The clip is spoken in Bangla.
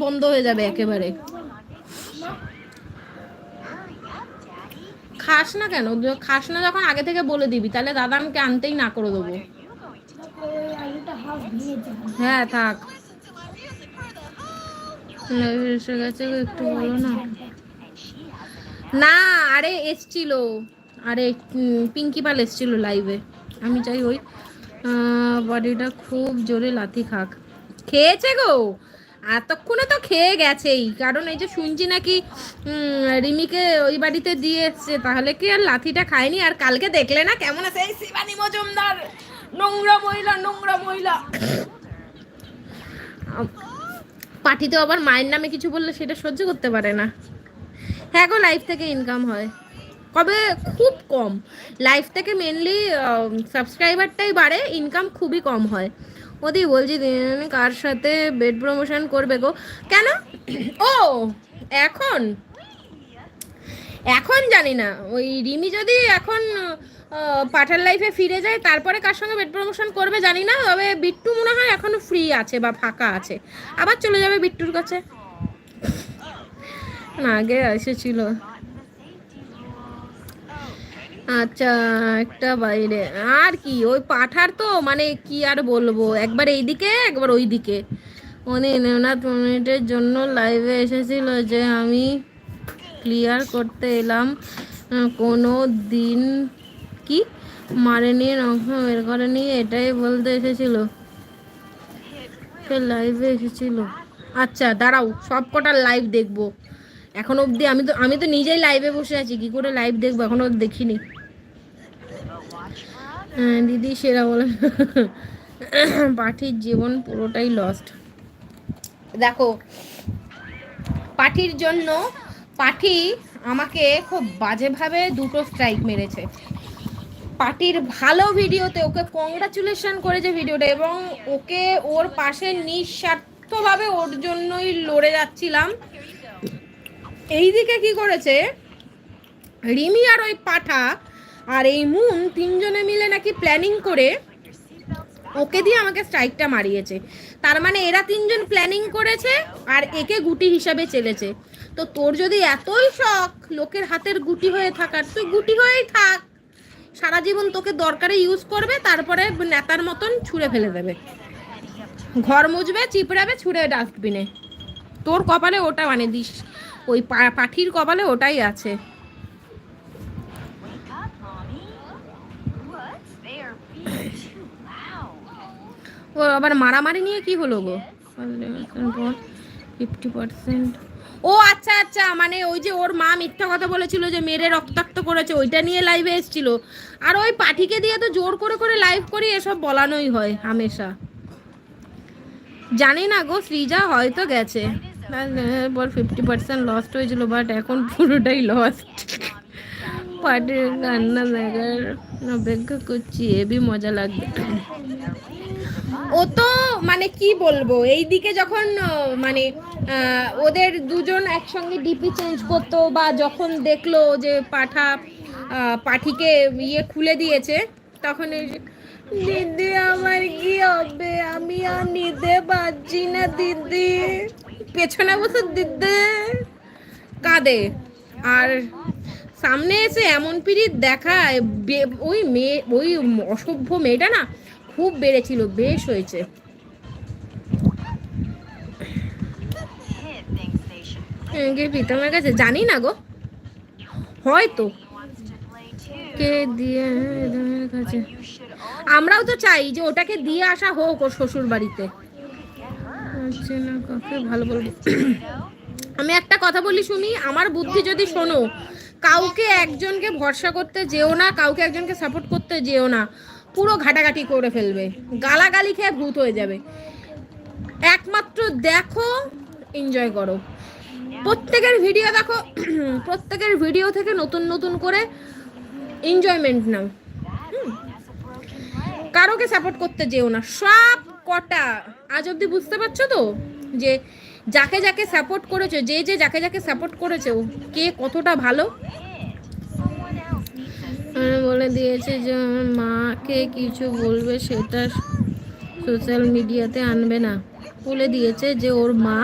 বন্ধ হয়ে যাবে একেবারে। খাস না কেন? খাস না যখন আগে থেকে বলে দিবি, তাহলে দাদা আমাকে আনতেই না করে দেবো। হ্যাঁ থাক, এসে গেছে একটু বলো না। না আরে এসছিল, আরে পিঙ্কি পাল এসছিল লাইভে। আমি চাই ওই বডিটা খুব জোরে লাথি খাক। খেয়েছে গো, এতক্ষণে তো খেয়ে গেছেই, কারণ এই যে শুনছি নাকি রিমিকে ওই বাড়িতে দিয়ে এসছে, তাহলে কি আর লাথিটা খায়নি? আর কালকে দেখলে না কেমন আছে এই শিবানী মজুমদার, নোংরা মহিলা, নোংরা মহিলা। পার্টিতে আবার মায়ের নামে কিছু বললে সেটা সহ্য করতে পারে না। হ্যাঁ গো, লাইফ থেকে ইনকাম হয়, কবে খুব কম। লাইফ থেকে মেনলি সাবস্ক্রাইবারটাই বাড়ে, ইনকাম খুবই কম হয়। ওদি বলছি কার সাথে বেড প্রমোশন করবে গো? কেন? ও এখন এখন জানি না, ওই রিমি যদি এখন পাঠার লাইফে ফিরে যায় তারপরে কার সঙ্গে বেড প্রমোশন করবে জানি না। তবে বিট্টু মনে হয় এখনো ফ্রি আছে বা ফাঁকা আছে, আবার চলে যাবে বিট্টুর কাছে। না আগে এসেছিল। আচ্ছা, একটা বাইরে আর কি, ওই পাঠার তো মানে কি আর বলবো, একবার এইদিকে একবার ওইদিকে। উনি নেওনা 2 মিনিটের জন্য লাইভে এসেছিল যে আমি ক্লিয়ার করতে এলাম, কোনো দিন কি মারেনি, নখ বের করেনি, এটাই বলতে এসেছিল, সে লাইভে এসেছিল। আচ্ছা দাঁড়াও, সব কটার লাইভ দেখবো। এখন অবধি আমি তো নিজেই লাইভে বসে আছি, কি করে লাইভ দেখবো, এখনো দেখিনি। দিদি সেরা বলে পাঠির জীবন পুরোটাই লস্ট। দেখো, পাঠির জন্য পাঠি আমাকে খুব বাজেভাবে 2টো স্ট্রাইক মেরেছে। পার্টির ভালো ভিডিওতে ওকে কংগ্রাচুলেশন করেছে ভিডিওটা, এবং ওকে ওর পাশে নিঃস্বার্থভাবে ওর জন্যই লড়ে যাচ্ছিলাম। এইদিকে কি করেছে রিমি আর ওই পাঠা আর এই মুন, 3জনে মিলে নাকি প্ল্যানিং করে ওকে দিয়ে আমাকে স্ট্রাইকটা মারিয়েছে। তার মানে এরা 3জন প্ল্যানিং করেছে আর একে গুটি হিসাবে চেলেছে। তো তোর যদি এতই শখ লোকের হাতের গুটি হয়ে থাকার, তুই গুটি হয়েই থাক, সারা জীবন তোকে দরকারে ইউজ করবে, তারপরে নেতার মতন ছুঁড়ে ফেলে দেবে, ঘর মুছবে, চিপড়াবে, ছুঁড়ে ডাস্টবিনে। তোর কপালে ওটা মানে দিস, ওই পাঠির কপালে ওটাই আছে। ও আবার মারামারি নিয়ে কি হলো গো? 50%। ও আচ্ছা আচ্ছা, মানে ওই যে ওর মা মিথ্যা কথা বলেছিল যে মেরে রক্তাক্ত করেছে, ওইটা নিয়ে লাইভে এসেছিল। আর ওই পাঠিকে দিয়ে তো জোর করে করে লাইভ করি, এসব বলানোই হয় হামেশা। জানি না গো, সৃজা হয়তো গেছে বল 50% লস্ট হয়েছিল, বাট এখন পুরোটাই লস্ট। পার্টির কান্না দেখার অপেক্ষা করছি, এবি মজা লাগবে। ও তো মানে কি বলবো, এই দিকে যখন মানে ওদের দুজন একসঙ্গে ডিপি চেঞ্জ করতো, বা যখন দেখলো যে পাঠিকে ইয়ে খুলে দিয়েছে, তখন দিদি আমার কি হবে, আমি আর নিতে পারছি না দিদি, পেছনে বসে দিদি কাঁদে। আর সামনে এসে এমন পিরিত দেখায়, ওই মেয়ে, ওই অসভ্য মেয়েটা না খুব বেড়েছিল, বেশ হয়েছে। প্রীতমের কাছে জানি না গো, হয়তো কে দিয়ে কাছে। আমরাও তো চাই যে ওটাকে দিয়ে আসা হোক ওর শ্বশুর বাড়িতে। আচ্ছা না, কাকে ভালো বলবো। আমি একটা কথা বলি শুনি, আমার বুদ্ধি যদি শোনো, কাউকে একজনকে ভরসা করতে যেও না, কাউকে একজনকে সাপোর্ট করতে যেও না, পুরো ঘাটাঘাটি করে ফেলবে, গালাগালি খেয়ে ভূত হয়ে যাবে। একমাত্র দেখো, এনজয় করো, প্রত্যেকের ভিডিও দেখো, প্রত্যেকের ভিডিও থেকে নতুন নতুন করে এনজয়মেন্ট নাও। কারোকে সাপোর্ট করতে যেও না, সব কটা আজ অব্দি বুঝতে পারছো তো যে যাকে যাকে সাপোর্ট করেছো, যে যে যাকে যাকে সাপোর্ট করেছো, কে কতটা ভালো। বলে দিয়েছে যে আমার মাকে কিছু বলবে সেটা সোশ্যাল মিডিয়াতে আনবে না, বলে দিয়েছে যে ওর মা